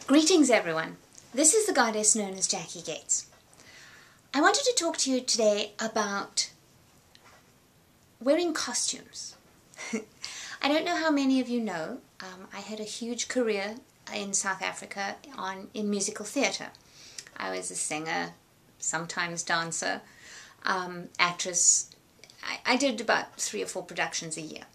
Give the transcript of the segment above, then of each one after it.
Greetings everyone, this is the goddess known as Jackie Gates. I wanted to talk to you today about wearing costumes. I don't know how many of you know, I had a huge career in South Africa in musical theatre. I was a singer, sometimes dancer, actress. I did about 3 or 4 productions a year.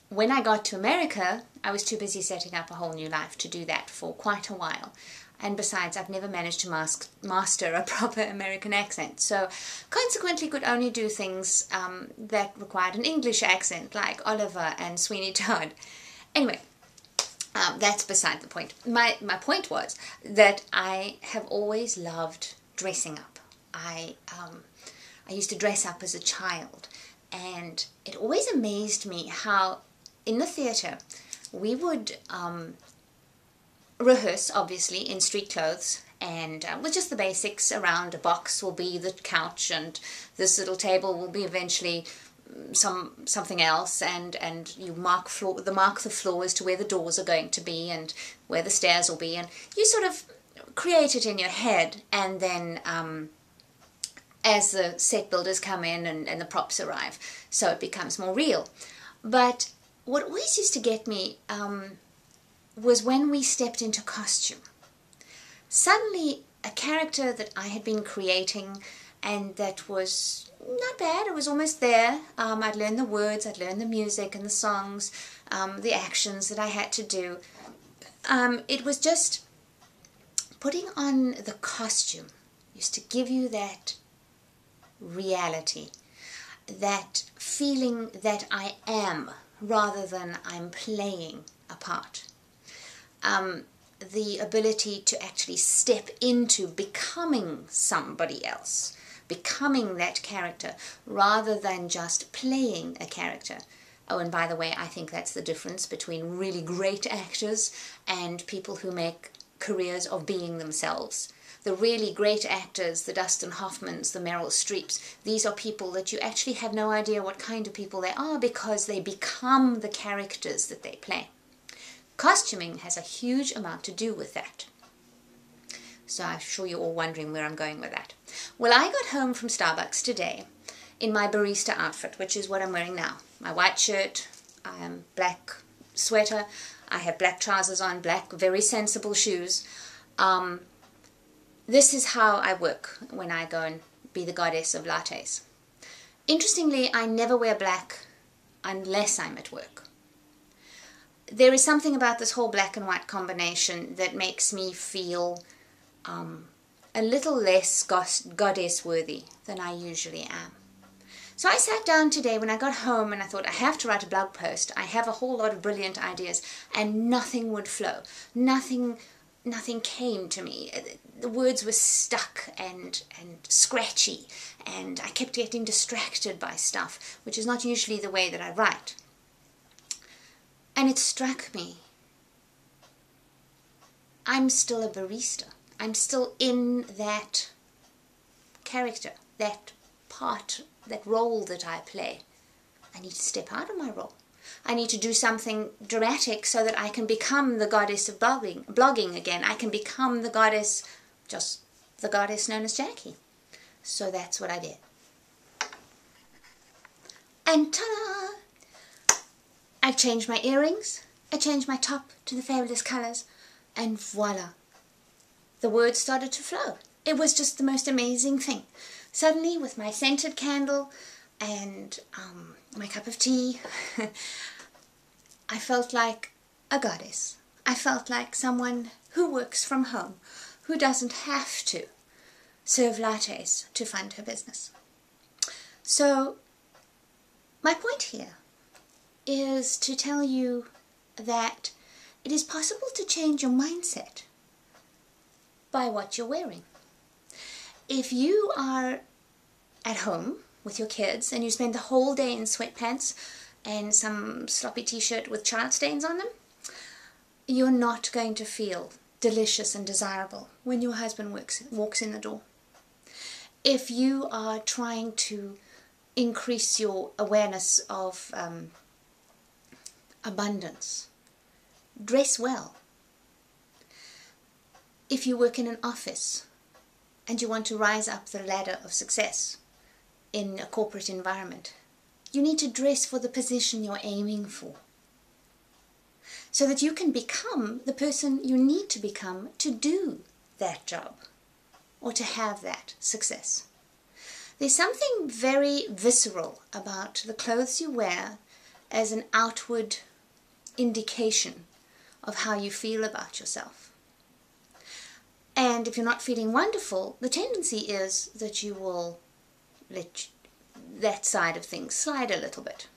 When I got to America, I was too busy setting up a whole new life to do that for quite a while. And besides, I've never managed to master a proper American accent. So consequently could only do things that required an English accent, like Oliver and Sweeney Todd. Anyway, that's beside the point. My point was that I have always loved dressing up. I used to dress up as a child, and it always amazed me how in the theatre we would rehearse, obviously, in street clothes, and with just the basics. Around a box will be the couch, and this little table will be eventually something else, and you mark the floor as to where the doors are going to be and where the stairs will be, and you sort of create it in your head, and then as the set builders come in and the props arrive, so it becomes more real. But what always used to get me was when we stepped into costume. Suddenly, a character that I had been creating and that was not bad, it was almost there. I'd learned the words, I'd learned the music and the songs, the actions that I had to do. It was just putting on the costume used to give you that reality, that feeling that I am rather than I'm playing a part. The ability to actually step into becoming somebody else, becoming that character rather than just playing a character. Oh, and by the way, I think that's the difference between really great actors and people who make careers of being themselves. The really great actors, the Dustin Hoffmans, the Meryl Streeps, these are people that you actually have no idea what kind of people they are because they become the characters that they play. Costuming has a huge amount to do with that. So I'm sure you're all wondering where I'm going with that. Well, I got home from Starbucks today in my barista outfit, which is what I'm wearing now. My white shirt, black sweater, I have black trousers on, black, very sensible shoes. This is how I work when I go and be the goddess of lattes. Interestingly, I never wear black unless I'm at work. There is something about this whole black and white combination that makes me feel a little less goddess worthy than I usually am. So I sat down today when I got home and I thought I have to write a blog post. I have a whole lot of brilliant ideas and nothing would flow. Nothing came to me. The words were stuck and scratchy, and I kept getting distracted by stuff, which is not usually the way that I write. And it struck me, I'm still a barista. I'm still in that character, that part, that role that I play. I need to step out of my role. I need to do something dramatic so that I can become the goddess of blogging again. I can become the goddess, just the goddess known as Jackie. So that's what I did. And ta-da! I changed my earrings, I changed my top to the fabulous colours, and voila! The words started to flow. It was just the most amazing thing. Suddenly, with my scented candle and my cup of tea, I felt like a goddess. I felt like someone who works from home, who doesn't have to serve lattes to fund her business. So, my point here is to tell you that it is possible to change your mindset by what you're wearing. If you are at home with your kids and you spend the whole day in sweatpants and some sloppy t-shirt with child stains on them, you're not going to feel delicious and desirable when your husband walks in the door. If you are trying to increase your awareness of abundance, dress well. if you work in an office and you want to rise up the ladder of success in a corporate environment, you need to dress for the position you're aiming for, so that you can become the person you need to become to do that job or to have that success. There's something very visceral about the clothes you wear as an outward indication of how you feel about yourself. And if you're not feeling wonderful, the tendency is that you will let that side of things slide a little bit.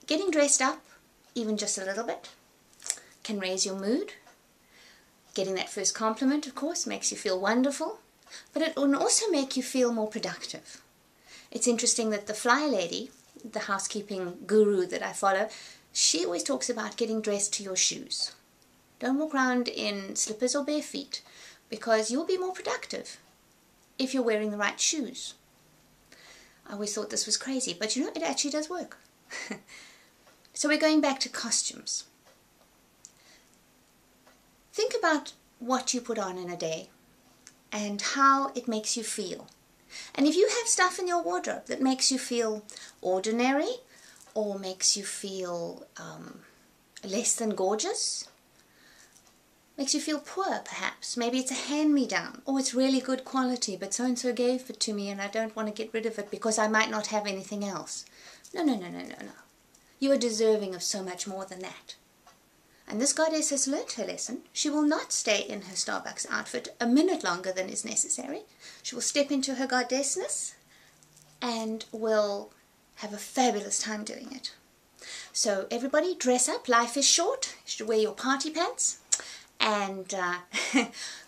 Getting dressed up, even just a little bit, can raise your mood. Getting that first compliment, of course, makes you feel wonderful, but it will also make you feel more productive. It's interesting that the Fly Lady, the housekeeping guru that I follow, she always talks about getting dressed to your shoes. Don't walk around in slippers or bare feet, because you'll be more productive if you're wearing the right shoes. I always thought this was crazy, but you know, it actually does work. So we're going back to costumes. Think about what you put on in a day and how it makes you feel. And if you have stuff in your wardrobe that makes you feel ordinary or makes you feel less than gorgeous, makes you feel poor perhaps, maybe it's a hand-me-down, or it's really good quality but so-and-so gave it to me and I don't want to get rid of it because I might not have anything else. No. You are deserving of so much more than that. And this goddess has learnt her lesson. She will not stay in her Starbucks outfit a minute longer than is necessary. She will step into her goddessness and will have a fabulous time doing it. So everybody dress up. Life is short. You should wear your party pants and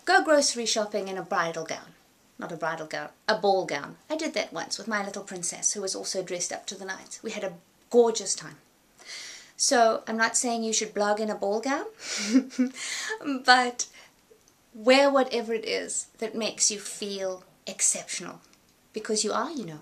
go grocery shopping in a bridal gown. Not a bridal gown, a ball gown. I did that once with my little princess who was also dressed up to the nines. We had a gorgeous time. So I'm not saying you should blog in a ball gown, but wear whatever it is that makes you feel exceptional, because you are, you know.